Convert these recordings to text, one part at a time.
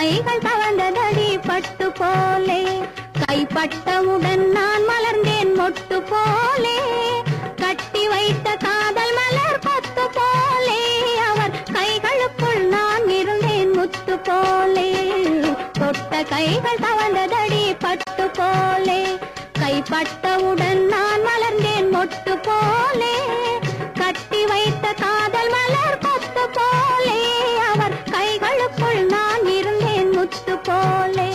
கைகள் தவழ்ந்ததடி பட்டு போலே கைப்பட்டவுடன் நான் மலர்ந்தேன் மொட்டு போலே கட்டி வைத்த காதல் மலர் கொத்து போலே அவர் கைகளுக்குள் நான் இருந்தேன் முத்து போலே தொட்ட கைகள் தவழ்ந்ததடி பட்டு போலே கைப்பட்டவுடன் நான் மலர்ந்தேன் மொட்டு போலே கட்டி வைத்த காதல் மலர் கொத்து போலே அவர் கைகளுக்குள் நான் இருந்தேன் முத்து போலே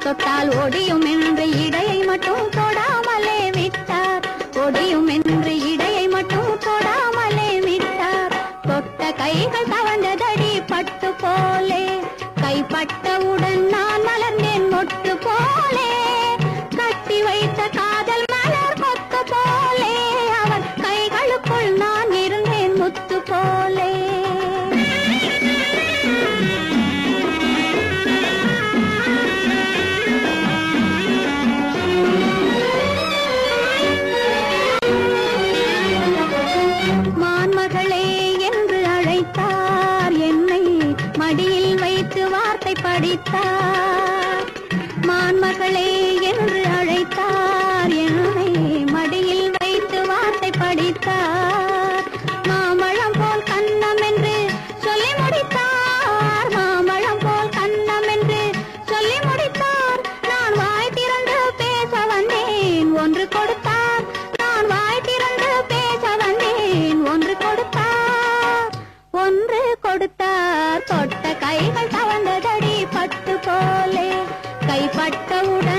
தொட்டால் ஒடியும் என்று இடையை மட்டும் தொடாமலே விட்டார் ஒடியும் என்று இடையை மட்டும் தொடாமலே விட்டார் தொட்ட கைகள் தவழ்ந்ததடி பட்டு போலே கைப்பட்டவுடன் நான் மலர்ந்தேன் மொட்டு போலே கட்டி வைத்த காதல் மலர் கொத்து போலே அவர் கைகளுக்குள் நான் இருந்தேன் முத்து போலே மடியில் வைத்து வார்த்தை படித்தார் மான்மகளே என்று அழைத்தார் என்னை மடியில் வைத்து வார்த்தை படித்தார் மாமழம் போல் கண்ணம் என்று சொல்லி முடித்தார் மாமழம் போல் கண்ணம் என்று சொல்லி முடித்தார் நான் வாய் திறந்து பேச வந்தேன் ஒன்று கொடுத்தார் நான் வாய் திறந்து பேச வந்தேன் ஒன்று கொடுத்தார் தொட்ட கைகள் தவழ்ந்ததடி பட்டு போலே கைப்பட்டவுடன்